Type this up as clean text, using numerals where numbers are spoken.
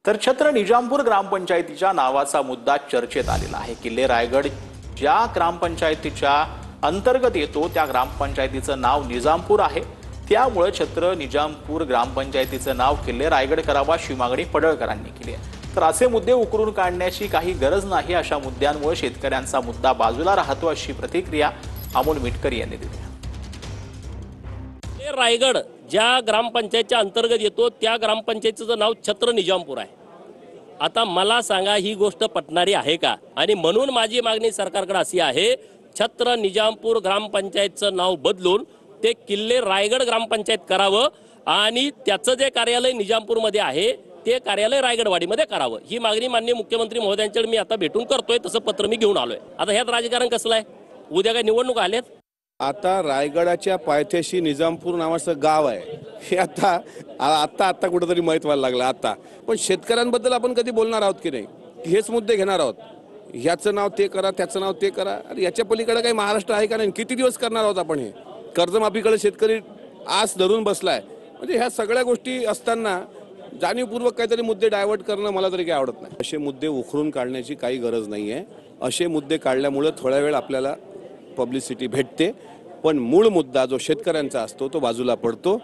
तर छत्र निजामपूर ग्रामपंचायतीच्या नावाचा मुद्दा चर्चेत आलेला आहे। किल्ले रायगड ज्या ग्रामपंचायतीच्या अंतर्गत येतो त्या ग्रामपंचायतीचं नाव निजामपूर आहे। त्यामुळे छत्र निजामपूर ग्रामपंचायतीचं नाव किल्ले रायगड करावा अशी मागणी पडळकरांनी केली आहे। तर असे मुद्दे उकरून काढण्याची काही गरज नाही, अशा मुद्द्यांमुळे शेतकऱ्यांचा मुद्दा बाजूला राहतो, अशी प्रतिक्रिया अमोल मिटकरी यांनी दिली आहे। रायगड ज्या ग्रामपंचायतच्या अंतर्गत येतो त्या ग्रामपंचायतीचं नाव छत्र निजामपूर आहे। आता मला सांगा, ही गोष्ट पटणारी आहे का? आणि म्हणून माझी मागणी सरकारकडे अशी आहे, छत्र निजामपूर ग्रामपंचायतचं नाव बदलून ते किल्ले रायगड ग्रामपंचायत करावं आणि त्याचं जे कार्यालय निजामपूरमध्ये आहे ते कार्यालय रायगडवाडीमध्ये करावं। ही मागणी माननीय मुख्यमंत्री महोदयांच्याकडे मी आता भेटून करतोय, तसं पत्र मी घेऊन आलोय। आता ह्यात राजकारण कसलं आहे? उद्या काय निवडणूक आल्यात? आता रायगडाच्या पायथ्याशी निजामपूर नावाचं गाव आहे, हे आता कुठेतरी माहीत व्हायला लागलं आता। पण शेतकऱ्यांबद्दल आपण कधी बोलणार आहोत की नाही? हेच मुद्दे घेणार आहोत, ह्याचं नाव ते करा, त्याचं नाव ते करा। अरे याच्या पलीकडे काही महाराष्ट्र आहे का नाही? किती दिवस करणार आहोत आपण? हे कर्जमाफीकडे शेतकरी आस धरून बसलाय। म्हणजे ह्या सगळ्या गोष्टी असताना जाणीवपूर्वक काहीतरी मुद्दे डायव्हर्ट करणं मला तरी काही आवडत नाही। असे मुद्दे उखरून काढण्याची काही गरज नाही आहे। असे मुद्दे काढल्यामुळे थोड्या वेळ आपल्याला पब्लिसिटी भेटते, पण मूळ मुद्दा जो शेतकऱ्यांचा असतो तो बाजूला पडतो।